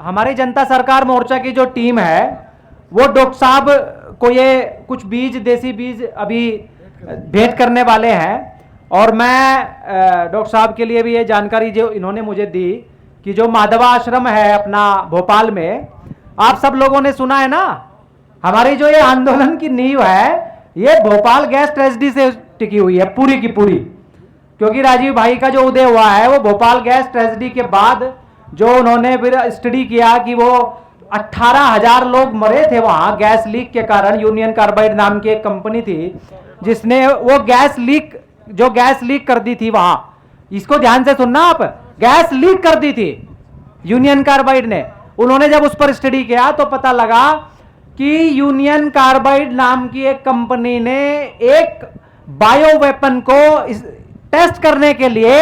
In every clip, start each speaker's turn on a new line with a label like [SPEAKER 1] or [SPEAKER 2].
[SPEAKER 1] हमारी जनता सरकार मोर्चा की जो टीम है वो डॉक्टर साहब को ये कुछ बीज, देसी बीज अभी भेंट करने वाले हैं। और मैं डॉक्टर साहब के लिए भी ये जानकारी जो इन्होंने मुझे दी कि जो माधवा आश्रम है अपना भोपाल में, आप सब लोगों ने सुना है ना, हमारी जो ये आंदोलन की नींव है ये भोपाल गैस ट्रेजेडी से टिकी हुई है पूरी की पूरी। क्योंकि राजीव भाई का जो उदय हुआ है वो भोपाल गैस ट्रेजेडी के बाद जो उन्होंने फिर स्टडी किया कि वो 18,000 लोग मरे थे वहां गैस लीक के कारण। यूनियन कार्बाइड नाम की एक कंपनी थी जिसने वो गैस लीक कर दी थी वहां। इसको ध्यान से सुनना आप, गैस लीक कर दी थी यूनियन कार्बाइड ने। उन्होंने जब उस पर स्टडी किया तो पता लगा कि यूनियन कार्बाइड नाम की एक कंपनी ने एक बायो वेपन को टेस्ट करने के लिए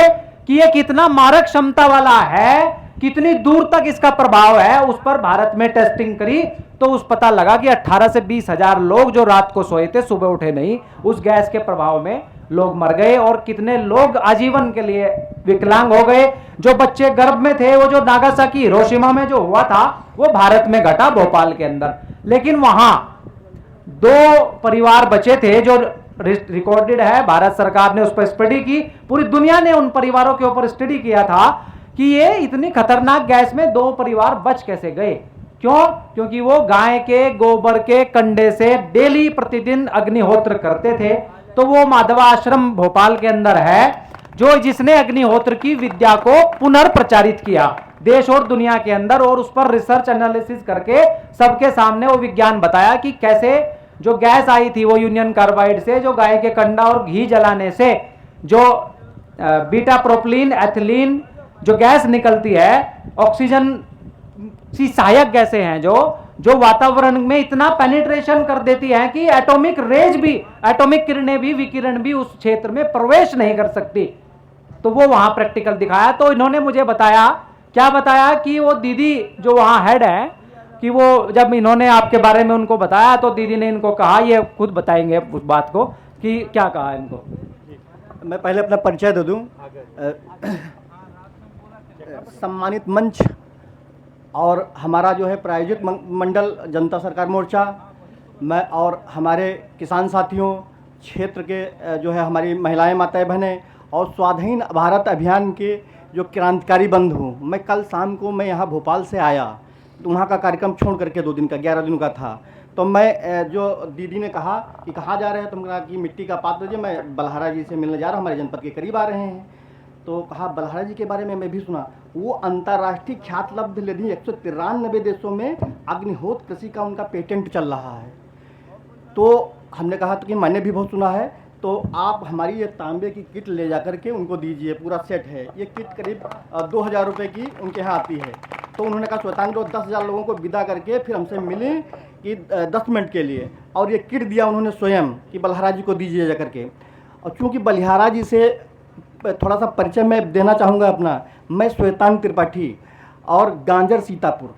[SPEAKER 1] कि ये कितना मारक क्षमता वाला है, कितनी दूर तक इसका प्रभाव है, उस पर भारत में टेस्टिंग करी। तो उस पता लगा कि 18 से 20,000 लोग जो रात को सोए थे सुबह उठे नहीं, उस गैस के प्रभाव में लोग मर गए। और कितने लोग आजीवन के लिए विकलांग हो गए। जो बच्चे गर्भ में थे, वो जो नागासाकी हिरोशिमा में जो हुआ था वो भारत में घटा, भोपाल के अंदर। लेकिन वहां 2 परिवार बचे थे जो रिकॉर्डेड है, भारत सरकार ने उस पर स्टडी की, पूरी दुनिया ने उन परिवारों के ऊपर स्टडी किया था कि ये इतनी खतरनाक गैस में 2 परिवार बच कैसे गए। क्यों? क्योंकि वो गाय के गोबर के कंडे से डेली प्रतिदिन अग्निहोत्र करते थे। तो वो माधवा आश्रम भोपाल के अंदर है जो जिसने अग्निहोत्र की विद्या को पुनर्प्रचारित किया देश और दुनिया के अंदर, और उस पर रिसर्च एनालिसिस करके सबके सामने वो विज्ञान बताया कि कैसे जो गैस आई थी वो यूनियन कार्बाइड से, जो गाय के कंडा और घी जलाने से जो बीटा प्रोपलीन एथिलीन जो गैस निकलती है, ऑक्सीजन सी सहायक गैसें हैं जो वातावरण में इतना पेनिट्रेशन कर देती हैं कि एटॉमिक रेज भी, एटॉमिक किरणें भी, विकिरण भी उस क्षेत्र में प्रवेश नहीं कर सकती। तो वो वहां प्रैक्टिकल दिखाया। तो इन्होंने मुझे बताया, क्या बताया कि वो दीदी जो वहां हेड है, कि वो जब इन्होंने आपके बारे में उनको बताया तो दीदी ने इनको कहा, ये खुद बताएंगे उस बात को कि क्या कहा इनको।
[SPEAKER 2] मैं पहले अपना परिचय दे दूं। सम्मानित मंच और हमारा जो है प्रायोजित मंडल जनता सरकार मोर्चा, मैं और हमारे किसान साथियों, क्षेत्र के जो है हमारी महिलाएं, माताएं, बहनें और स्वाधीन भारत अभियान के जो क्रांतिकारी बंधु, मैं कल शाम को मैं यहाँ भोपाल से आया, तो वहाँ का कार्यक्रम छोड़ करके 2 दिन का 11 दिनों का था। तो मैं जो दीदी ने कहा कि कहाँ जा रहे हैं, तो मैं कहा कि मिट्टी का पात्र जी, मैं बलहारा जी से मिलने जा रहा हूँ, हमारे जनपद के करीब आ रहे हैं। तो कहा बलहारा जी के बारे में मैं भी सुना, वो अंतर्राष्ट्रीय ख्यातलब्ध निधि 193 देशों में अग्निहोत्र कृषि का उनका पेटेंट चल रहा है। तो हमने कहा तो कि मैंने भी बहुत सुना है, तो आप हमारी ये तांबे की किट ले जा करके उनको दीजिए, पूरा सेट है। ये किट करीब 2,000 रुपये की उनके यहाँ आती है। तो उन्होंने कहा स्वतंत्र 10,000 लोगों को विदा करके फिर हमसे मिले कि 10 मिनट के लिए, और ये किट दिया उन्होंने स्वयं कि बलहारा जी को दीजिए जा करके। और चूँकि बलहारा जी से थोड़ा सा परिचय मैं देना चाहूँगा अपना, मैं श्वेतांग त्रिपाठी और गांजर सीतापुर,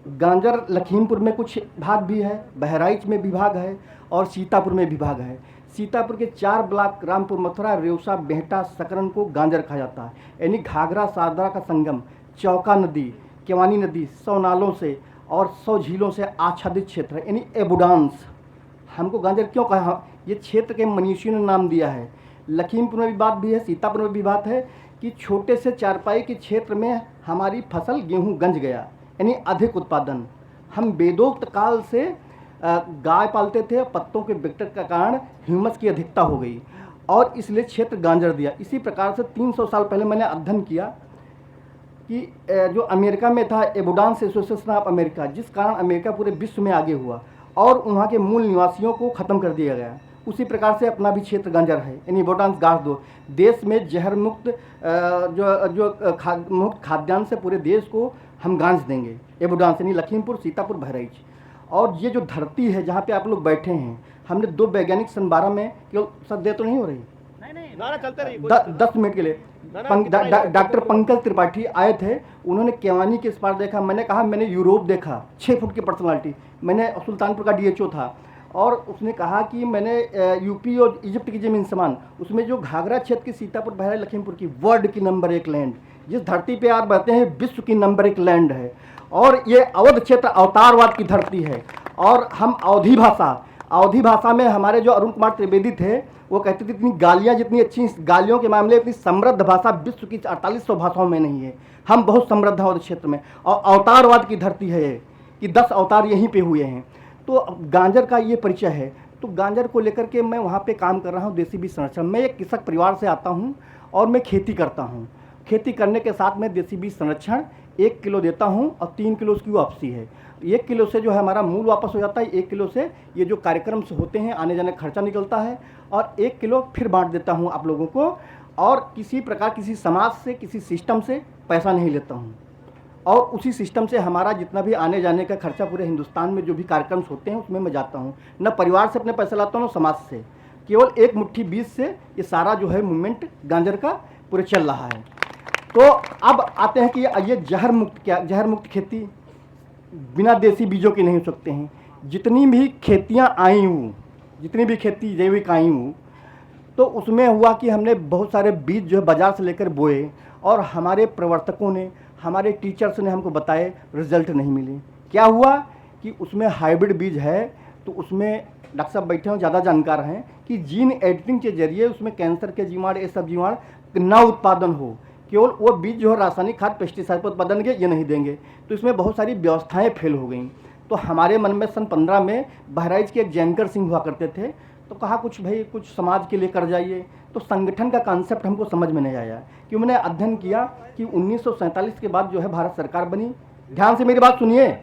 [SPEAKER 2] गांजर लखीमपुर में कुछ भाग भी है, बहराइच में विभाग है और सीतापुर में विभाग है। सीतापुर के 4 ब्लॉक रामपुर, मथुरा, रेवसा, बेहटा, सकरन को गांजर कहा जाता है। यानी घाघरा सारदा का संगम, चौका नदी, केवानी नदी 100 नालों से और 100 झीलों से आच्छादित क्षेत्र है, यानी एबुडांस। हमको गांजर क्यों कहा, ये क्षेत्र के मनीषियों ने नाम दिया है। लखीमपुर में भी बात भी है, सीतापुर में भी बात है कि छोटे से चारपाई के क्षेत्र में हमारी फसल गेहूं गंज गया, यानी अधिक उत्पादन। हम वेदोक्त काल से गाय पालते थे, पत्तों के विकटन के कारण ह्यूमस की अधिकता हो गई और इसलिए क्षेत्र गांजर दिया। इसी प्रकार से 300 साल पहले मैंने अध्ययन किया कि जो अमेरिका में था एबुडांस एसोसिएशन ऑफ अमेरिका, जिस कारण अमेरिका पूरे विश्व में आगे हुआ और वहाँ के मूल निवासियों को ख़त्म कर दिया गया। उसी प्रकार से अपना भी क्षेत्र गांजर है, यानी एबुडांस गांज दो। देश में जहर मुक्त मुक्त खाद्यान्न से पूरे देश को हम गांज देंगे। एबुडांस यानी लखीमपुर, सीतापुर, बहराइच। और ये जो धरती है जहाँ पे आप लोग बैठे हैं, हमने 2 वैज्ञानिक सन 12 में, केवल सद्य तो नहीं हो रही, 10 मिनट के लिए डॉक्टर पंकज त्रिपाठी आए थे। उन्होंने केवानी के इस पार देखा, मैंने कहा मैंने यूरोप देखा, 6 फुट की पर्सनालिटी, मैंने सुल्तानपुर का डीएचओ था, और उसने कहा कि मैंने यूपी और इजिप्ट की ज़मीन समान, उसमें जो घाघरा क्षेत्र की सीतापुर, बहराइच, लखीमपुर की वर्ल्ड की नंबर 1 लैंड, जिस धरती पे आप रहते हैं विश्व की नंबर 1 लैंड है, और ये अवध क्षेत्र अवतारवाद की धरती है। और हम अवधी भाषा में हमारे जो अरुण कुमार त्रिवेदी थे वो कहते थे इतनी गालियाँ, जितनी अच्छी गालियों के मामले इतनी समृद्ध भाषा विश्व की 4800 भाषाओं में नहीं है। हम बहुत समृद्ध हैं अवध क्षेत्र में, और अवतारवाद की धरती है ये, कि 10 अवतार यहीं पे हुए हैं। तो गांजर का ये परिचय है। तो गांजर को लेकर के मैं वहाँ पे काम कर रहा हूँ, देसी बीज संरक्षण। मैं एक कृषक परिवार से आता हूँ और मैं खेती करता हूँ। खेती करने के साथ में देसी बीज संरक्षण 1 किलो देता हूँ और 3 किलो उसकी वापसी है। 1 किलो से जो है हमारा मूल वापस हो जाता है, 1 किलो से ये जो कार्यक्रम से होते हैं आने जाने का खर्चा निकलता है, और 1 किलो फिर बांट देता हूँ आप लोगों को। और किसी प्रकार किसी समाज से, किसी सिस्टम से पैसा नहीं लेता हूँ, और उसी सिस्टम से हमारा जितना भी आने जाने का खर्चा पूरे हिंदुस्तान में जो भी कार्यक्रम होते हैं उसमें मैं जाता हूँ। न परिवार से अपने पैसा लाता हूँ, न समाज से, केवल एक मुट्ठी बीज से ये सारा जो है मूवमेंट गांजर का पूरे चल रहा है। तो अब आते हैं कि ये जहर मुक्त खेती बिना देसी बीजों की नहीं हो सकते हैं। जितनी भी खेतियाँ आई हूँ, जितनी भी खेती जैविक आई हूँ, तो उसमें हुआ कि हमने बहुत सारे बीज जो है बाज़ार से लेकर बोए, और हमारे प्रवर्तकों ने, हमारे टीचर्स ने हमको बताए, रिजल्ट नहीं मिले। क्या हुआ कि उसमें हाइब्रिड बीज है, तो उसमें डॉक्टर साहब बैठे हैं ज़्यादा जानकार हैं कि जीन एडिटिंग के जरिए उसमें कैंसर के जीवाणु, ये सब जीवाणु ना उत्पादन हो। केवल वो बीज जो है रासायनिक खाद पेस्टिसाइड पर उत्पादन के ये नहीं देंगे। तो इसमें बहुत सारी व्यवस्थाएँ फेल हो गई। तो हमारे मन में सन 15 में बहराइच के एक जैनकर सिंह हुआ करते थे, तो कहा कुछ भाई कुछ समाज के लिए कर जाइए। तो संगठन का कॉन्सेप्ट हमको समझ में नहीं आया, कि मैंने अध्ययन किया कि 1947 के बाद जो है भारत सरकार बनी, ध्यान से मेरी बात सुनिए,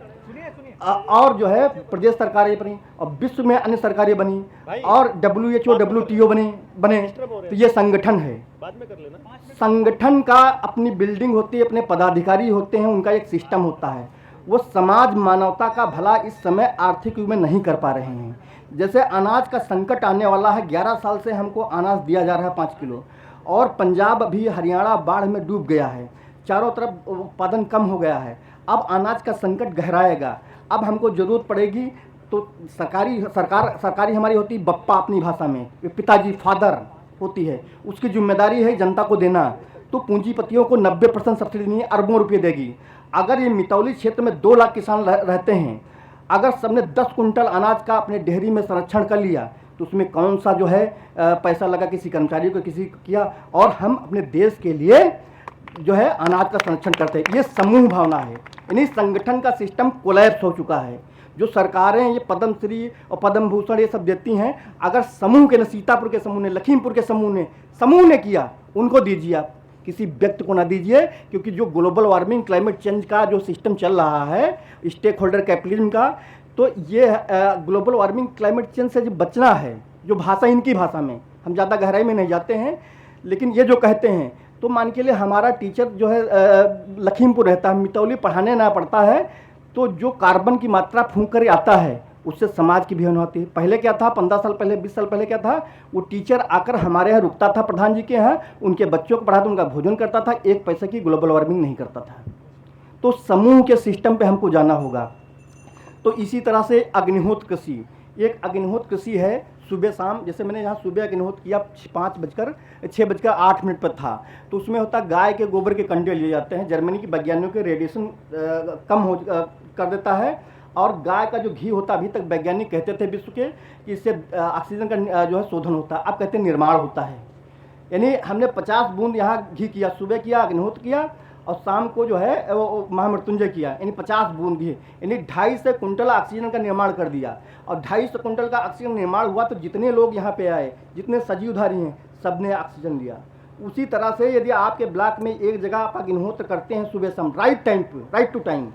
[SPEAKER 2] और जो है प्रदेश सरकारें बनी, और विश्व में अन्य सरकारें बनी, और WHO WTO बने। तो ये संगठन है। बाद में कर लेना। संगठन का अपनी बिल्डिंग होती है, अपने पदाधिकारी होते हैं, उनका एक सिस्टम होता है। वो समाज मानवता का भला इस समय आर्थिक युग में नहीं कर पा रहे हैं। जैसे अनाज का संकट आने वाला है, 11 साल से हमको अनाज दिया जा रहा है 5 किलो, और पंजाब भी, हरियाणा बाढ़ में डूब गया है, चारों तरफ उत्पादन कम हो गया है। अब अनाज का संकट गहराएगा। अब हमको ज़रूरत पड़ेगी, तो सरकारी हमारी होती है बप्पा अपनी भाषा में, पिताजी, फादर होती है, उसकी जिम्मेदारी है जनता को देना। तो पूंजीपतियों को 90% सब्सिडी नहीं, अरबों रुपये देगी। अगर ये मितौली क्षेत्र में 2 लाख किसान रहते हैं, अगर सबने 10 कुंटल अनाज का अपने डेयरी में संरक्षण कर लिया, तो उसमें कौन सा जो है पैसा लगा किसी कर्मचारी को, किसी किया, और हम अपने देश के लिए जो है अनाज का संरक्षण करते हैं। ये समूह भावना है। यानी संगठन का सिस्टम कोलैप्स हो चुका है। जो सरकारें ये पद्म श्री और पद्म भूषण ये सब देती हैं, अगर समूह के न, सीतापुर के समूह ने, लखीमपुर के समूह ने किया, उनको दीजिए आप, किसी व्यक्ति को ना दीजिए। क्योंकि जो ग्लोबल वार्मिंग, क्लाइमेट चेंज का जो सिस्टम चल रहा है, स्टेक होल्डर कैपिटलिज्म का, तो ये ग्लोबल वार्मिंग, क्लाइमेट चेंज से जो बचना है, जो भाषा इनकी भाषा में, हम ज़्यादा गहराई में नहीं जाते हैं, लेकिन ये जो कहते हैं, तो मान के लिए हमारा टीचर जो है लखीमपुर रहता है, मितौली पढ़ाने ना पड़ता है, तो जो कार्बन की मात्रा फूंक कर आता है, उससे समाज की भी हानि होती है। पहले क्या था, 15 साल पहले, 20 साल पहले क्या था, वो टीचर आकर हमारे यहाँ रुकता था, प्रधान जी के यहाँ, उनके बच्चों को पढ़ाता, उनका भोजन करता था, 1 पैसे की ग्लोबल वार्मिंग नहीं करता था। तो समूह के सिस्टम पे हमको जाना होगा। तो इसी तरह से अग्निहोत्र कृषि, एक अग्निहोत्र कृषि है, सुबह शाम, जैसे मैंने यहाँ सुबह अग्निहोत्र किया 6:08 पर था, तो उसमें होता गाय के गोबर के कंडे लिए जाते हैं। जर्मनी की वैज्ञानिकों के रेडिएशन कम कर देता है, और गाय का जो घी होता, अभी तक वैज्ञानिक कहते थे विश्व के कि इससे ऑक्सीजन का जो है शोधन होता है, अब कहते हैं निर्माण होता है। यानी हमने 50 बूंद यहाँ घी किया, सुबह किया, अग्निहोत्र किया, और शाम को जो है वो महामृत्युंजय किया, यानी 50 बूंद घी, यानी 250 कुंटल ऑक्सीजन का निर्माण कर दिया। और 250 कुंटल का ऑक्सीजन निर्माण हुआ, तो जितने लोग यहाँ पे आए, जितने सजीवधारी हैं, सब ने ऑक्सीजन लिया। उसी तरह से यदि आपके ब्लॉक में एक जगह आप अग्निहोत्र करते हैं सुबह शाम, राइट टाइम पे, राइट टू टाइम,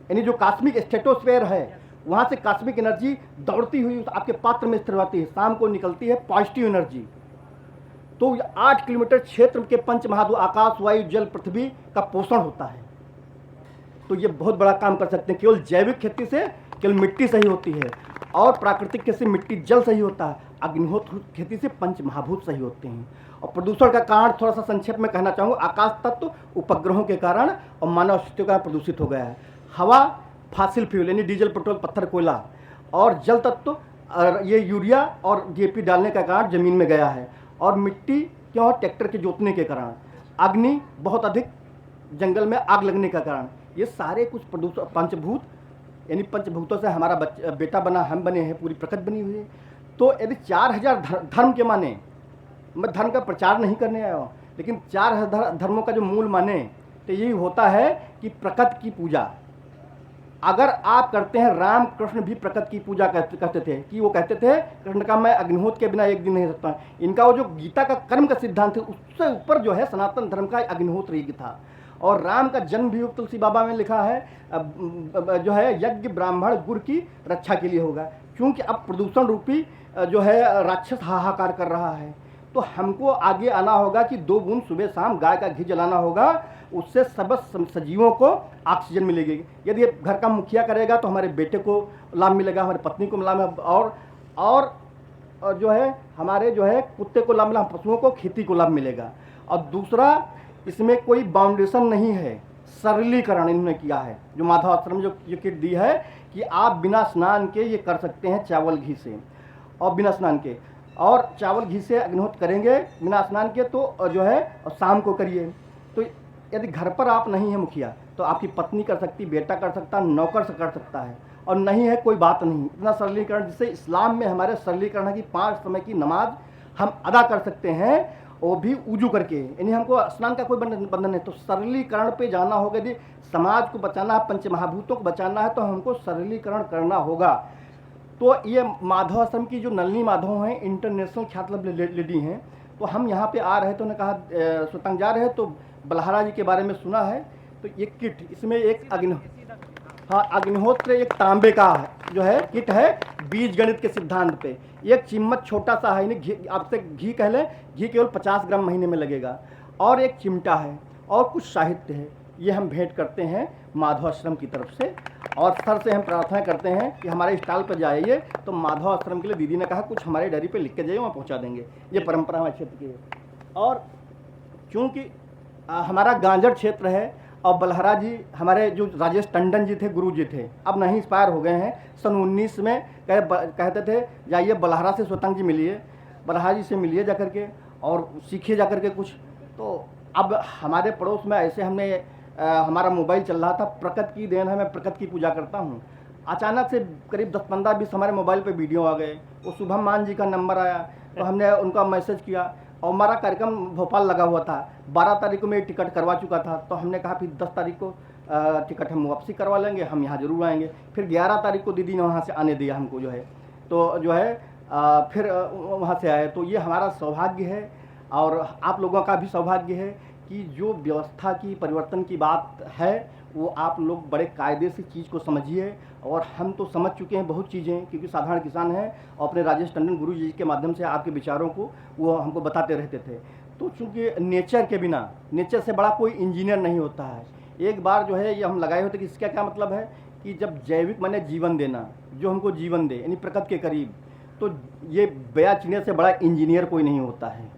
[SPEAKER 2] यानी जो कॉस्मिक स्ट्रेटोस्फेयर है, वहाँ से कॉस्मिक एनर्जी दौड़ती हुई आपके पात्र में स्थिर होती है, शाम को निकलती है पॉजिटिव एनर्जी। तो 8 किलोमीटर क्षेत्र के पंच महाभूत, आकाश, वायु, जल, पृथ्वी का पोषण होता है। तो ये बहुत बड़ा काम कर सकते हैं। केवल जैविक खेती से केवल मिट्टी सही होती है, और प्राकृतिक खेती से मिट्टी, जल सही होता है। अग्निहोत्र खेती से पंच महाभूत सही होते हैं। और प्रदूषण का कारण थोड़ा सा संक्षेप में कहना चाहूँगा, आकाश तत्व उपग्रहों के कारण और मानव अस्तित्व का प्रदूषित हो गया है। हवा फॉसिल फ्यूल, यानी डीजल, पेट्रोल, पत्थर, कोयला, और जल तत्व ये यूरिया और DAP डालने का कारण जमीन में गया है। और मिट्टी क्यों, ट्रैक्टर के जोतने के कारण। अग्नि बहुत अधिक जंगल में आग लगने का कारण, ये सारे कुछ प्रदूषण पंचभूत, यानी पंचभूतों से हमारा बेटा बना, हम बने हैं, पूरी प्रकृति बनी हुई है। तो यदि 4000 धर्म के माने, मैं धर्म का प्रचार नहीं करने आया हूँ, लेकिन 4000 धर्मों का जो मूल माने तो यही होता है कि प्रकृति की पूजा अगर आप करते हैं। राम कृष्ण भी प्रकृति की पूजा करते थे, कि वो कहते थे कृष्ण का मैं अग्निहोत्र के बिना एक दिन नहीं सकता। इनका वो जो गीता का कर्म का सिद्धांत है, उससे ऊपर जो है सनातन धर्म का अग्निहोत्र यज्ञ था। और राम का जन्म भी तुलसी बाबा में लिखा है जो है यज्ञ ब्राह्मण गुरु की रक्षा के लिए होगा, क्योंकि अब प्रदूषण रूपी जो है राक्षस हाहाकार कर रहा है। तो हमको आगे आना होगा कि 2 बूंद सुबह शाम गाय का घी जलाना होगा, उससे सब सजीवों को ऑक्सीजन मिलेगी। यदि घर का मुखिया करेगा तो हमारे बेटे को लाभ मिलेगा, हमारी पत्नी को लाभ मिलेगा, और जो है हमारे जो है कुत्ते को लाभ मिलेगा, पशुओं को, खेती को लाभ मिलेगा। और दूसरा, इसमें कोई बाउंडेशन नहीं है, सरलीकरण इन्होंने किया है। जो माधव आश्रम जो ये किट दी है कि आप बिना स्नान के ये कर सकते हैं, चावल घी से, और बिना स्नान के, और चावल घी से अग्निहोत्र करेंगे बिना स्नान के तो जो है शाम को करिए। तो यदि घर पर आप नहीं है मुखिया तो आपकी पत्नी कर सकती, बेटा कर सकता, नौकर से कर सकता है, और नहीं है कोई बात नहीं। इतना सरलीकरण, जिससे इस्लाम में हमारे सरलीकरण है कि 5 समय की नमाज हम अदा कर सकते हैं, वो भी उजू करके, यानी हमको स्नान का कोई बंधन है। तो सरलीकरण पे जाना होगा। यदि समाज को बचाना है, पंचमहाभूतों को बचाना है, तो हमको सरलीकरण करना होगा। तो ये माधव आश्रम की जो नलिनी माधव हैं, इंटरनेशनल ख्यात लेडी हैं, तो हम यहाँ पे आ रहे तो उन्होंने कहा सुतंग जा रहे हैं, तो बलहारा जी के बारे में सुना है। तो ये किट, इसमें एक अग्निहोत्र एक तांबे का जो है किट है, बीज गणित के सिद्धांत पे। एक चिम्मच छोटा सा है, घी, आपसे घी कह लें, घी केवल 50 ग्राम महीने में लगेगा, और एक चिमटा है, और कुछ साहित्य है। ये हम भेंट करते हैं माधव आश्रम की तरफ से, और सर से हम प्रार्थना करते हैं कि हमारे स्टॉल पर जाइए तो माधव आश्रम के लिए दीदी ने कहा कुछ हमारे डायरी पे लिख के जाइए, वहाँ पहुँचा देंगे। ये परंपरा हमारे क्षेत्र की है। और चूँकि हमारा गांजर क्षेत्र है, और बलहारा जी हमारे जो राजेश टंडन जी थे, गुरु जी थे, अब नहीं एक्सपायर हो गए हैं। सन 19 में कहते थे जाइए बलहारा से स्वतंत्र जी मिलिए, बलहारा जी से मिलिए जाकर के और सीखिए जाकर के कुछ। तो अब हमारे पड़ोस में ऐसे हमने हमारा मोबाइल चल रहा था, प्रकृति की देन है, मैं प्रकृति की पूजा करता हूँ। अचानक से करीब 10-15-20 हमारे मोबाइल पे वीडियो आ गए। वो शुभम मान जी का नंबर आया, तो हमने उनका मैसेज किया, और हमारा कार्यक्रम भोपाल लगा हुआ था। 12 तारीख को मैं टिकट करवा चुका था, तो हमने कहा फिर 10 तारीख को टिकट हम वापसी करवा लेंगे, हम यहाँ ज़रूर आएंगे। फिर 11 तारीख को दीदी ने वहाँ से आने दिया हमको, जो है तो जो है फिर वहाँ से आए। तो ये हमारा सौभाग्य है, और आप लोगों का भी सौभाग्य है कि जो व्यवस्था की परिवर्तन की बात है वो आप लोग बड़े कायदे से चीज़ को समझिए। और हम तो समझ चुके हैं बहुत चीज़ें, क्योंकि साधारण किसान हैं, और अपने राजेश टंडन गुरु जी के माध्यम से आपके विचारों को वो हमको बताते रहते थे। तो चूँकि नेचर के बिना, नेचर से बड़ा कोई इंजीनियर नहीं होता है। एक बार जो है ये हम लगाए होते कि इसका क्या मतलब है कि जब जैविक माने जीवन देना, जो हमको जीवन दे, यानी प्रकृति के करीब, तो ये बया चिड़िया से बड़ा इंजीनियर कोई नहीं होता है।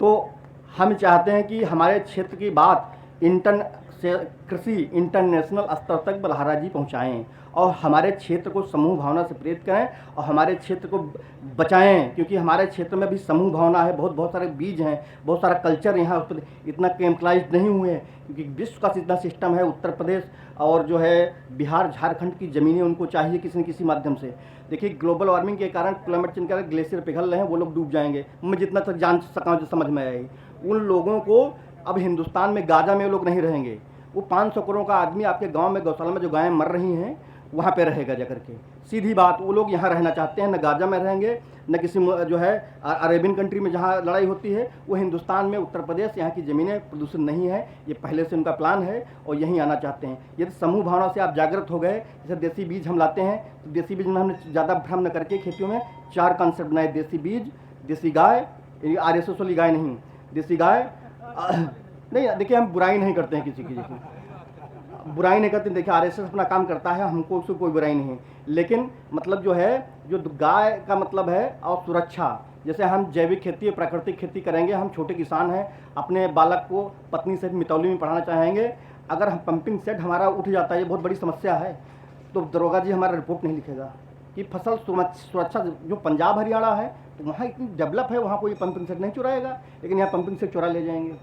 [SPEAKER 2] तो हम चाहते हैं कि हमारे क्षेत्र की बात कृषि इंटरनेशनल स्तर तक बलहारा जी पहुंचाएं, और हमारे क्षेत्र को समूह भावना से प्रेरित करें, और हमारे क्षेत्र को बचाएं, क्योंकि हमारे क्षेत्र में भी समूह भावना है। बहुत सारे बीज हैं, बहुत सारा कल्चर यहाँ उस पर इतना केमिकलाइज नहीं हुए हैं, क्योंकि विश्व का इतना सिस्टम है। उत्तर प्रदेश और जो है बिहार झारखंड की ज़मीनें उनको चाहिए किसी न किसी माध्यम से। देखिए ग्लोबल वार्मिंग के कारण, क्लाइमेट चेंज के कारण ग्लेशियर पिघल रहे हैं, वो लोग डूब जाएंगे। मैं जितना तक जान सका, जो समझ में आई, उन लोगों को अब हिंदुस्तान में गाजा में वो लोग नहीं रहेंगे। वो 500 करोड़ का आदमी आपके गांव में गौशाला में जो गायें मर रही हैं वहाँ पे रहेगा जाकर के। सीधी बात, वो लोग यहाँ रहना चाहते हैं, न गाजा में रहेंगे, न किसी जो है अरेबियन कंट्री में जहाँ लड़ाई होती है। वो हिंदुस्तान में उत्तर प्रदेश, यहाँ की ज़मीनें प्रदूषित नहीं है, ये पहले से उनका प्लान है, और यहीं आना चाहते हैं। यदि समूह भावना से आप जागृत हो गए, जैसे देसी बीज हम लाते हैं, तो देसी बीज में हमने ज़्यादा भ्रम न करके खेतियों में 4 कॉन्सेप्ट बनाए। देसी बीज, देसी गाय, RSS वाली गाय नहीं, देसी गाय नहीं। देखिए हम बुराई नहीं करते हैं किसी की, बुराई नहीं करते। देखिए RSS अपना काम करता है, हमको उससे कोई बुराई नहीं है, लेकिन मतलब जो है, जो गाय का मतलब है, और सुरक्षा। जैसे हम जैविक खेती, प्राकृतिक खेती करेंगे, हम छोटे किसान हैं, अपने बालक को पत्नी से मितौली में पढ़ाना चाहेंगे, अगर हम पंपिंग सेट हमारा उठ जाता है, ये बहुत बड़ी समस्या है, तो दरोगा जी हमारा रिपोर्ट नहीं लिखेगा कि फसल सुरक्षा। जो पंजाब हरियाणा है, तो वहाँ इतनी डेवलप है, वहाँ कोई पंपिंग सेट नहीं चुराएगा, लेकिन यहाँ पंपिंग सेट चुरा ले जाएंगे।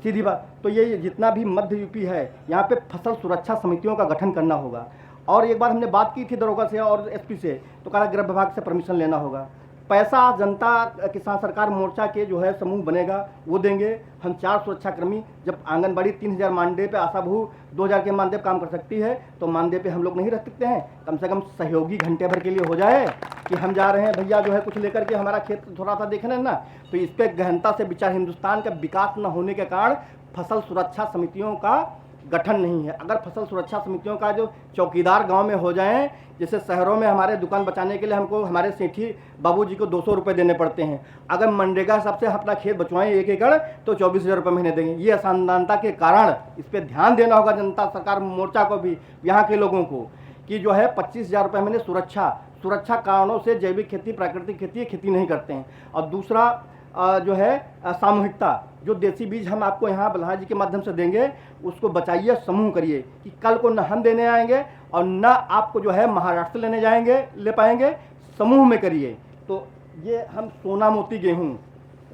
[SPEAKER 2] सीधी बात। तो ये जितना भी मध्य यूपी है, यहाँ पे फसल सुरक्षा समितियों का गठन करना होगा। और एक बार हमने बात की थी दरोगा से और एसपी से, तो कहा गृह विभाग से परमिशन लेना होगा। पैसा जनता किसान सरकार मोर्चा के जो है समूह बनेगा वो देंगे। हम 4 सुरक्षाकर्मी, जब आंगनबाड़ी 3000 मानदेय पे आशा बहू 2000 के मानदेय काम कर सकती है, तो मानदेय पे हम लोग नहीं रख सकते हैं? कम से कम सहयोगी घंटे भर के लिए हो जाए कि हम जा रहे हैं भैया जो है कुछ लेकर के, हमारा खेत थोड़ा सा देखना ना। तो इस पर गहनता से विचार, हिंदुस्तान का विकास न होने के कारण फसल सुरक्षा समितियों का गठन नहीं है। अगर फसल सुरक्षा समितियों का जो चौकीदार गांव में हो जाएं, जैसे शहरों में हमारे दुकान बचाने के लिए हमको हमारे सेठी बाबूजी को 200 रुपये देने पड़ते हैं, अगर मनरेगा सबसे अपना खेत बचवाएं 1 एकड़ तो 24,000 रुपये महीने देंगे। ये असमानता के कारण इस पर ध्यान देना होगा जनता सरकार मोर्चा को भी, यहाँ के लोगों को, कि जो है 25,000 रुपये महीने सुरक्षा कारणों से जैविक खेती, प्राकृतिक खेती नहीं करते हैं। और दूसरा जो है सामूहिकता, जो देसी बीज हम आपको यहाँ बल्हा जी के माध्यम से देंगे, उसको बचाइए, समूह करिए कि कल को न हम देने आएंगे और न आपको जो है महाराष्ट्र लेने जाएंगे, ले पाएंगे, समूह में करिए। तो ये हम सोना मोती गेहूँ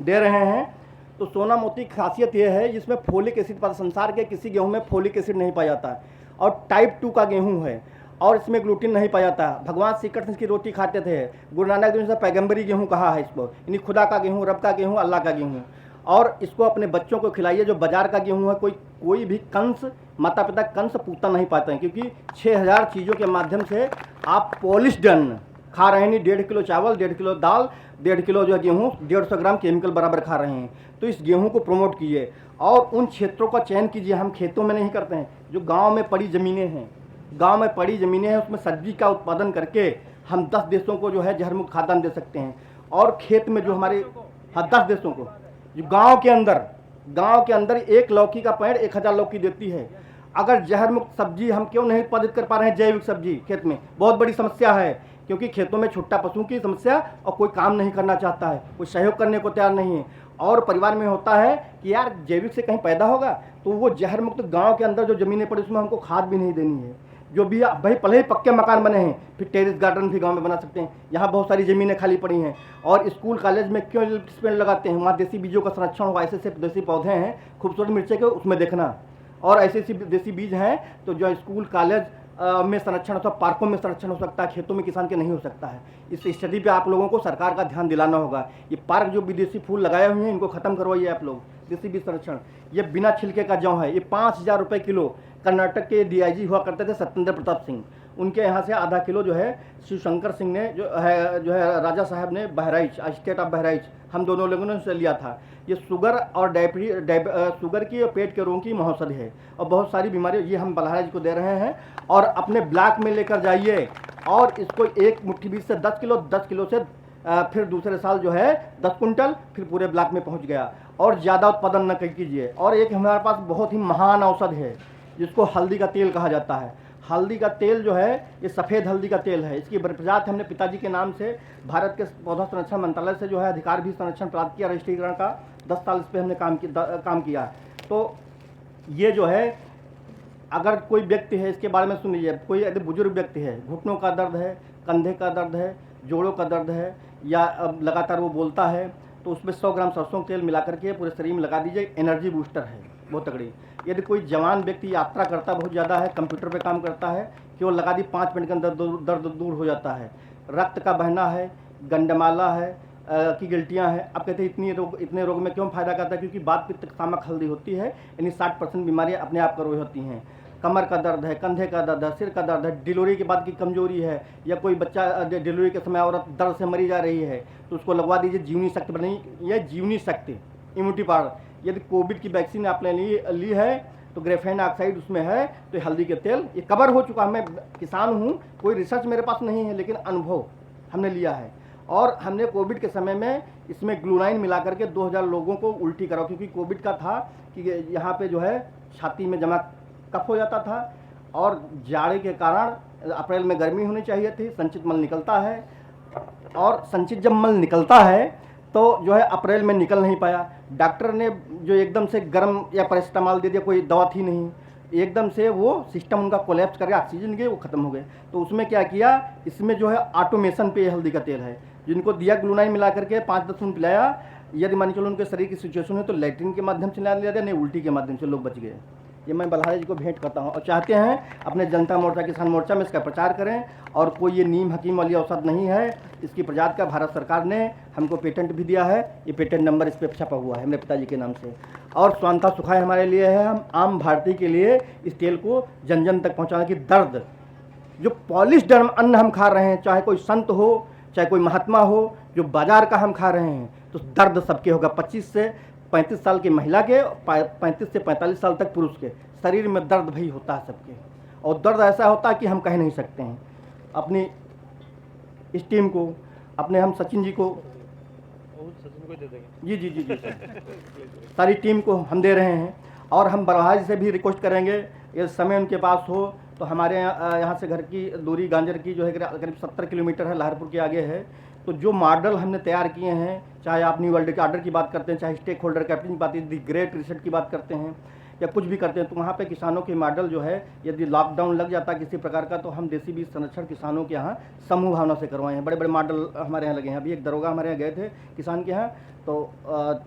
[SPEAKER 2] दे रहे हैं। तो सोना मोती की खासियत ये है, जिसमें फोलिक एसिड पाया, संसार के किसी गेहूँ में फोलिक एसिड नहीं पाया जाता है, और टाइप 2 का गेहूँ है, और इसमें ग्लूटीन नहीं पाया जाता। भगवान श्री कृष्ण इसकी रोटी खाते थे, गुरु नानक देव ने पैगंबरी गेहूँ कहा है इसको, यानी खुदा का गेहूँ, रब का गेहूँ, अल्लाह का गेहूँ। और इसको अपने बच्चों को खिलाइए। जो बाजार का गेहूँ है, कोई भी कंस, माता पिता कंस पूतना नहीं पाते हैं, क्योंकि 6000 चीज़ों के माध्यम से आप पॉलिश्ड अन्न खा रहे हैं। नहीं 1.5 किलो चावल, 1.5 किलो दाल, 1.5 किलो जो है गेहूँ, 150 ग्राम केमिकल बराबर खा रहे हैं। तो इस गेहूँ को प्रमोट कीजिए और उन क्षेत्रों का चयन कीजिए। हम खेतों में नहीं करते हैं, जो गाँव में पड़ी ज़मीनें हैं, उसमें सब्जी का उत्पादन करके हम 10 देशों को जो है जहर मुक्त खाद्यान्न दे सकते हैं। और खेत में जो हमारे 10 देशों को, जो गांव के अंदर एक लौकी का पेड़ 1000 लौकी देती है। अगर जहर मुक्त सब्जी हम क्यों नहीं उत्पादित कर पा रहे हैं, जैविक सब्जी खेत में, बहुत बड़ी समस्या है। क्योंकि खेतों में छुट्टा पशुओं की समस्या, और कोई काम नहीं करना चाहता है, कोई सहयोग करने को तैयार नहीं है। और परिवार में होता है कि यार जैविक से कहीं पैदा होगा, तो वो जहर मुक्त गाँव के अंदर जो ज़मीनें पड़ी उसमें हमको खाद भी नहीं देनी है। जो भी भाई पहले ही पक्के मकान बने हैं, फिर टेरेस गार्डन भी गांव में बना सकते हैं। यहाँ बहुत सारी ज़मीनें खाली पड़ी हैं। और स्कूल कॉलेज में क्यों पेड़ लगाते हैं, वहाँ देसी बीजों का संरक्षण होगा। ऐसे देसी पौधे हैं खूबसूरत मिर्चे के, उसमें देखना। और ऐसे देसी बीज हैं तो जो स्कूल कॉलेज में संरक्षण होता है, पार्कों में संरक्षण हो सकता है, खेतों में किसान के नहीं हो सकता है। इस स्टडी पे आप लोगों को सरकार का ध्यान दिलाना होगा। ये पार्क जो विदेशी फूल लगाए हुए हैं, इनको खत्म करवाइए आप लोग। देसी बीज संरक्षण, ये बिना छिलके का जौ है, ये 5000 रुपये किलो। कर्नाटक के DIG हुआ करते थे सत्येंद्र प्रताप सिंह, उनके यहाँ से आधा किलो जो है शिवशंकर सिंह ने जो है राजा साहब ने बहराइच, स्टेट ऑफ बहराइच, हम दोनों लोगों ने उनसे लिया था। ये शुगर और शुगर की और पेट के रोगों की औषधि है, और बहुत सारी बीमारियाँ, ये हम बल्हारा जी को दे रहे हैं। और अपने ब्लॉक में लेकर जाइए और इसको एक मुट्ठी बीज से 10 किलो से फिर दूसरे साल जो है 10 कुंटल, फिर पूरे ब्लॉक में पहुँच गया। और ज़्यादा उत्पादन न कीजिए। और एक हमारे पास बहुत ही महान औषध है जिसको हल्दी का तेल कहा जाता है। हल्दी का तेल जो है, ये सफ़ेद हल्दी का तेल है। इसकी प्रजाति हमने पिताजी के नाम से भारत के पौधा संरक्षण मंत्रालय से जो है अधिकार भी संरक्षण प्राप्त किया, रजिस्ट्रीकरण का 10 साल इस पर हमने काम किया। तो ये जो है, अगर कोई व्यक्ति है, इसके बारे में सुन लीजिए, कोई यदि बुजुर्ग व्यक्ति है, घुटनों का दर्द है, कंधे का दर्द है, जोड़ों का दर्द है, या लगातार वो बोलता है, तो उसमें 100 ग्राम सरसों का तेल मिला करके पूरे शरीर में लगा दीजिए। एनर्जी बूस्टर है, बहुत तगड़ी। यदि कोई जवान व्यक्ति यात्रा करता बहुत ज़्यादा है, कंप्यूटर पे काम करता है, केवल लगा दी 5 मिनट के अंदर दर्द दूर हो जाता है। रक्त का बहना है, गंडमाला है, की गिल्टियाँ हैं। अब कहते हैं इतने रोग में क्यों फ़ायदा करता है, क्योंकि बात पित्त सामक हल्दी होती है, यानी 60% बीमारियाँ अपने आप करोई होती हैं। कमर का दर्द है, कंधे का दर्द है, सिर का दर्द है, डिलीवरी के बाद की कमजोरी है, या कोई बच्चा डिलीवरी के समय औरत दर्द से मरी जा रही है, तो उसको लगवा दीजिए जीवनी शक्ति बनी। यह जीवनी शक्ति इम्यूनिटी पावर। यदि कोविड की वैक्सीन आपने ली है तो ग्रेफेन ऑक्साइड उसमें है, तो हल्दी के तेल ये कवर हो चुका। मैं किसान हूँ, कोई रिसर्च मेरे पास नहीं है, लेकिन अनुभव हमने लिया है। और हमने कोविड के समय में इसमें ग्लूनाइन मिला करके 2000 लोगों को उल्टी करा, क्योंकि कोविड का था कि यहाँ पे जो है छाती में जमा कफ हो जाता था, और जाड़े के कारण अप्रैल में गर्मी होनी चाहिए थी, संचित मल निकलता है, और संचित जब मल निकलता है तो जो है अप्रैल में निकल नहीं पाया। डॉक्टर ने जो एकदम से गर्म या पैरासिटामॉल दे दिया, कोई दवा थी नहीं, एकदम से वो सिस्टम उनका कोलैप्स करके ऑक्सीजन गए, वो ख़त्म हो गए। तो उसमें क्या किया, इसमें जो है ऑटोमेशन पे हल्दी का तेल है, जिनको दिया ग्लूनाइन मिला करके 5-10 मिनट पिलाया, यदि मान के चलो उनके शरीर की सिचुएशन है तो लैट्रिन के माध्यम से ला लिया गया, नहीं उल्टी के माध्यम से लोग बच गए। ये मैं बलहारा जी को भेंट करता हूँ और चाहते हैं अपने जनता मोर्चा किसान मोर्चा में इसका प्रचार करें। और कोई ये नीम हकीम वाली औषध नहीं है, इसकी प्रजाति का भारत सरकार ने हमको पेटेंट भी दिया है। ये पेटेंट नंबर इस पर छपा हुआ है मेरे पिताजी के नाम से। और स्वांता सुखाय हमारे लिए है, हम आम भारतीय के लिए इस तेल को जन जन तक पहुँचाने की दर्द, जो पॉलिश अन्न हम खा रहे हैं, चाहे कोई संत हो चाहे कोई महात्मा हो, जो बाजार का हम खा रहे हैं, तो दर्द सबके होगा। 25 से 35 साल की महिला के, 35 से 45 साल तक पुरुष के शरीर में दर्द भी होता है सबके। और दर्द ऐसा होता है कि हम कह नहीं सकते हैं। अपनी इस टीम को, अपने हम सचिन जी को दे देंगे। जी जी जी जी सारी टीम को हम दे रहे हैं। और हम बलहारा जी से भी रिक्वेस्ट करेंगे, ये समय उनके पास हो तो हमारे यहाँ से घर की दूरी गांजर की जो है करीब 70 किलोमीटर है, लहरपुर के आगे है। तो जो मॉडल हमने तैयार किए हैं, चाहे आप न्यू वर्ल्ड के ऑर्डर की बात करते हैं, चाहे स्टेक होल्डर कैप्टन की बात, दी ग्रेट रिसेट की बात करते हैं, या कुछ भी करते हैं, तो वहाँ पे किसानों के मॉडल जो है, यदि लॉकडाउन लग जाता किसी प्रकार का, तो हम देसी बीज संरक्षण किसानों के यहाँ समूह भावना से करवाए हैं। बड़े बड़े मॉडल हमारे यहाँ लगे हैं। अभी एक दरोगा हमारे यहाँ गए थे किसान के यहाँ, तो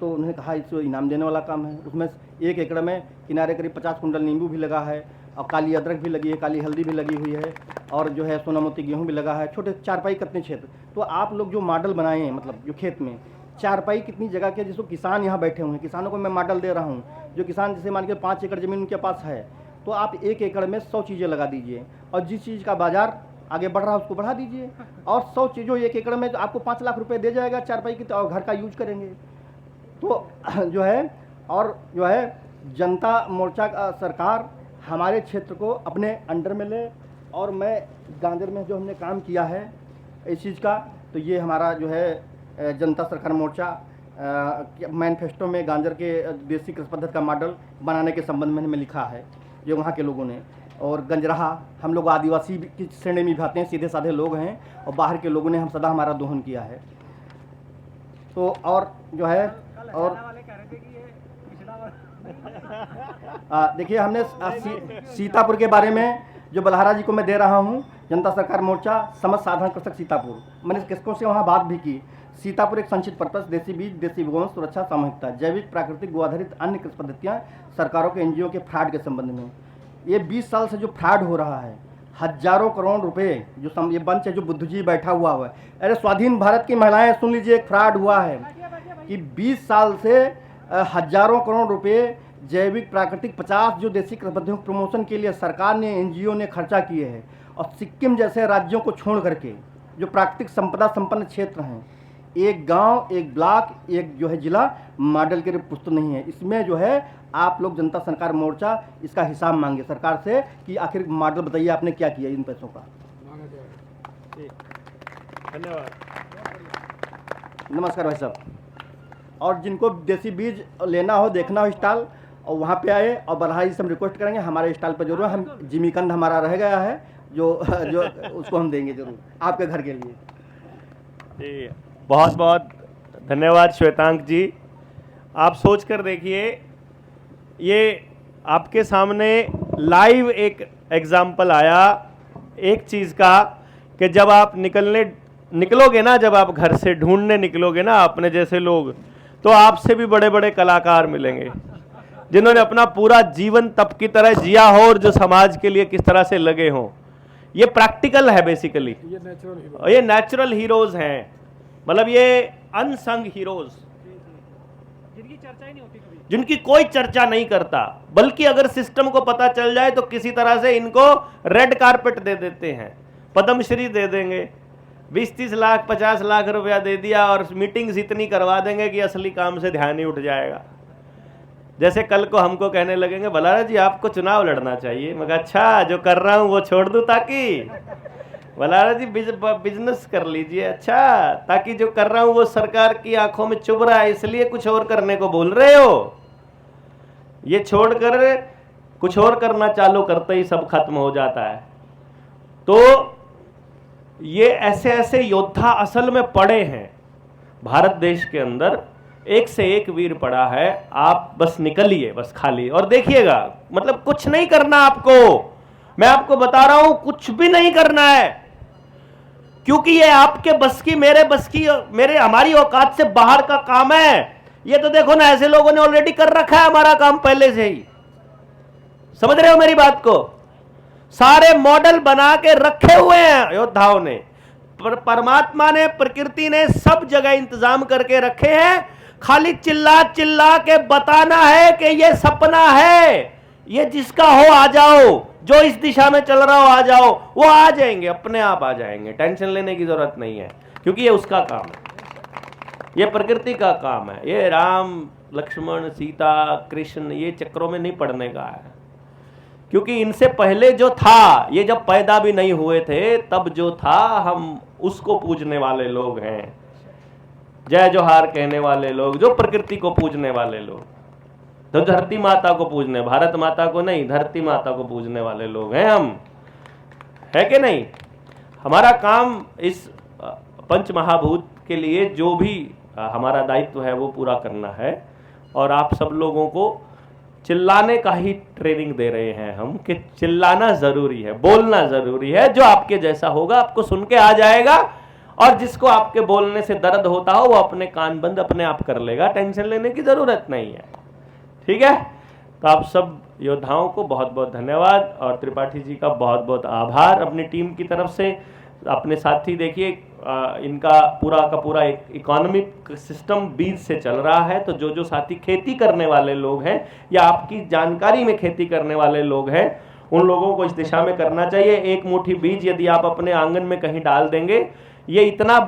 [SPEAKER 2] उन्होंने कहा इसको इनाम देने वाला काम है। उसमें 1 एकड़ में किनारे करीब 50 कुंटल नींबू भी लगा है, और काली अदरक भी लगी है, काली हल्दी भी लगी हुई है, और जो है सोनामोती गेहूँ भी लगा है। छोटे चारपाई कितने क्षेत्र, तो आप लोग जो मॉडल बनाए हैं, मतलब जो खेत में चारपाई कितनी जगह के, जिसको किसान यहाँ बैठे हुए हैं, किसानों को मैं मॉडल दे रहा हूँ। जो किसान जैसे मान के 5 एकड़ ज़मीन उनके पास है, तो आप 1 एकड़ में 100 चीज़ें लगा दीजिए, और जिस चीज़ का बाजार आगे बढ़ रहा है उसको बढ़ा दीजिए। और 100 चीज़ों 1 एकड़ में तो आपको 5 लाख रुपये दे जाएगा चारपाई की, और घर का यूज करेंगे। तो जो है, और जो है जनता मोर्चा का सरकार हमारे क्षेत्र को अपने अंडर में ले। और मैं गांजर में जो हमने काम किया है इस चीज़ का, तो ये हमारा जो है जनता सरकार मोर्चा मैनिफेस्टो में गांजर के देसी कृषि पद्धति का मॉडल बनाने के संबंध में हमें लिखा है, जो वहाँ के लोगों ने। और गंजराहा, हम लोग आदिवासी की श्रेणी में भाते हैं, सीधे साधे लोग हैं, और बाहर के लोगों ने हम सदा हमारा दोहन किया है। तो और जो है, और देखिए हमने सीतापुर के बारे में जो बलहारा जी को मैं दे रहा हूँ, जनता सरकार मोर्चा समस्त साधारण कृषक सीतापुर, मैंने किसकों से वहाँ बात भी की। सीतापुर एक संचित पर्पस, देसी बीज, देसी गोवंश सुरक्षा सामूहिकता, जैविक प्राकृतिक गो आधारित अन्य कृषि पद्धतियाँ, सरकारों के एनजीओ के फ्रॉड के संबंध में। ये 20 साल से जो फ्रॉड हो रहा है, हजारों करोड़ रुपए जो ये बंच है, जो बुद्ध जी बैठा हुआ है। अरे स्वाधीन भारत की महिलाएं सुन लीजिए, एक फ्रॉड हुआ है कि 20 साल से हजारों करोड़ रुपए जैविक प्राकृतिक 50 जो देसी कृषि पद्धतियों प्रमोशन के लिए सरकार ने, एनजीओ ने खर्चा किए हैं। और सिक्किम जैसे राज्यों को छोड़ करके जो प्राकृतिक संपदा संपन्न क्षेत्र हैं, एक गांव, एक ब्लॉक, एक जो है जिला मॉडल के लिए पुस्तक नहीं है। इसमें जो है आप लोग जनता सरकार मोर्चा इसका हिसाब मांगे सरकार से कि आखिर मॉडल बताइए आपने क्या किया इन पैसों का।
[SPEAKER 3] धन्यवाद।
[SPEAKER 2] नमस्कार भाई साहब। और जिनको देसी बीज लेना हो, देखना हो स्टॉल, और वहाँ पे आए, और बलहारा जी से हम रिक्वेस्ट करेंगे हमारे स्टॉल पर जरूर। हम जिमीकंद हमारा रह गया है जो उसको हम देंगे जरूर आपके घर के लिए।
[SPEAKER 3] जी बहुत बहुत धन्यवाद श्वेतांक जी। आप सोच कर देखिए, ये आपके सामने लाइव एक एग्जाम्पल आया एक चीज़ का, कि जब आप निकलोगे ना, जब आप घर से ढूंढने निकलोगे ना अपने जैसे लोग, तो आपसे भी बड़े बड़े कलाकार मिलेंगे जिन्होंने अपना पूरा जीवन तप की तरह जिया हो, और जो समाज के लिए किस तरह से लगे हों। ये प्रैक्टिकल है बेसिकली, ये नेचुरल हीरोज हैं, मतलब ये अनसंग हीरोज, जिनकी चर्चा ही नहीं होती कभी, जिनकी कोई चर्चा नहीं करता, बल्कि अगर सिस्टम को पता चल जाए तो किसी तरह से इनको रेड कारपेट दे देते हैं, पद्मश्री दे देंगे, 20-30 लाख 50 लाख रुपया दे दिया, और मीटिंग्स इतनी करवा देंगे कि असली काम से ध्यान ही उठ जाएगा। जैसे कल को हमको कहने लगेंगे, बलहारा जी आपको चुनाव लड़ना चाहिए। मैं कहा अच्छा, जो कर रहा हूँ वो छोड़ दूँ ताकि? बलहारा जी बिजनेस कर लीजिए। अच्छा, ताकि जो कर रहा हूँ वो सरकार की आंखों में चुभ रहा है, इसलिए कुछ और करने को बोल रहे हो? ये छोड़कर कुछ और करना चालू करते ही सब खत्म हो जाता है। तो ये ऐसे ऐसे योद्धा असल में पड़े हैं भारत देश के अंदर, एक से एक वीर पड़ा है। आप बस निकलिए, बस खाली, और देखिएगा, मतलब कुछ नहीं करना आपको, मैं आपको बता रहा हूं, कुछ भी नहीं करना है, क्योंकि ये आपके बस की, मेरे बस की, हमारी औकात से बाहर का काम है। ये तो देखो ना, ऐसे लोगों ने ऑलरेडी कर रखा है हमारा काम पहले से ही। समझ रहे हो मेरी बात को? सारे मॉडल बना के रखे हुए हैं योद्धाओं ने, परमात्मा ने, प्रकृति ने सब जगह इंतजाम करके रखे हैं। खाली चिल्ला चिल्ला के बताना है कि ये सपना है, ये जिसका हो आ जाओ, जो इस दिशा में चल रहा हो आ जाओ। वो आ जाएंगे, अपने आप आ जाएंगे, टेंशन लेने की जरूरत नहीं है, क्योंकि ये उसका काम है, ये प्रकृति का काम है। ये राम लक्ष्मण सीता कृष्ण ये चक्रों में नहीं पड़ने का है, क्योंकि इनसे पहले जो था, ये जब पैदा भी नहीं हुए थे तब जो था, हम उसको पूजने वाले लोग हैं, जय जोहार कहने वाले लोग, जो प्रकृति को पूजने वाले लोग, तो धरती माता को पूजने, भारत माता को नहीं, धरती माता को पूजने वाले लोग हैं हम, है कि नहीं? हमारा काम इस पंच महाभूत के लिए जो भी हमारा दायित्व है वो पूरा करना है। और आप सब लोगों को चिल्लाने का ही ट्रेनिंग दे रहे हैं हम, कि चिल्लाना जरूरी है, बोलना जरूरी है। जो आपके जैसा होगा आपको सुन के आ जाएगा, और जिसको आपके बोलने से दर्द होता हो वो अपने कान बंद अपने आप कर लेगा, टेंशन लेने की जरूरत नहीं है। ठीक है? तो आप सब योद्धाओं को बहुत बहुत धन्यवाद, और त्रिपाठी जी का बहुत बहुत आभार अपनी टीम की तरफ से। अपने साथी देखिए, इनका पूरा का पूरा एक इकोनॉमिक सिस्टम बीज से चल रहा है। तो जो जो साथी खेती करने वाले लोग हैं या आपकी जानकारी में खेती करने वाले लोग हैं, उन लोगों को इस दिशा में करना चाहिए। एक मुट्ठी बीज यदि आप अपने आंगन में कहीं डाल देंगे, ये इतना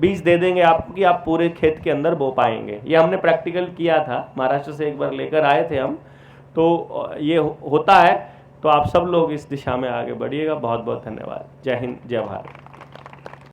[SPEAKER 3] बीज दे देंगे आपको कि आप पूरे खेत के अंदर बो पाएंगे। ये हमने प्रैक्टिकल किया था, महाराष्ट्र से एक बार लेकर आए थे हम, तो ये होता है। तो आप सब लोग इस दिशा में आगे बढ़िएगा। बहुत बहुत धन्यवाद। जय हिंद, जय भारत।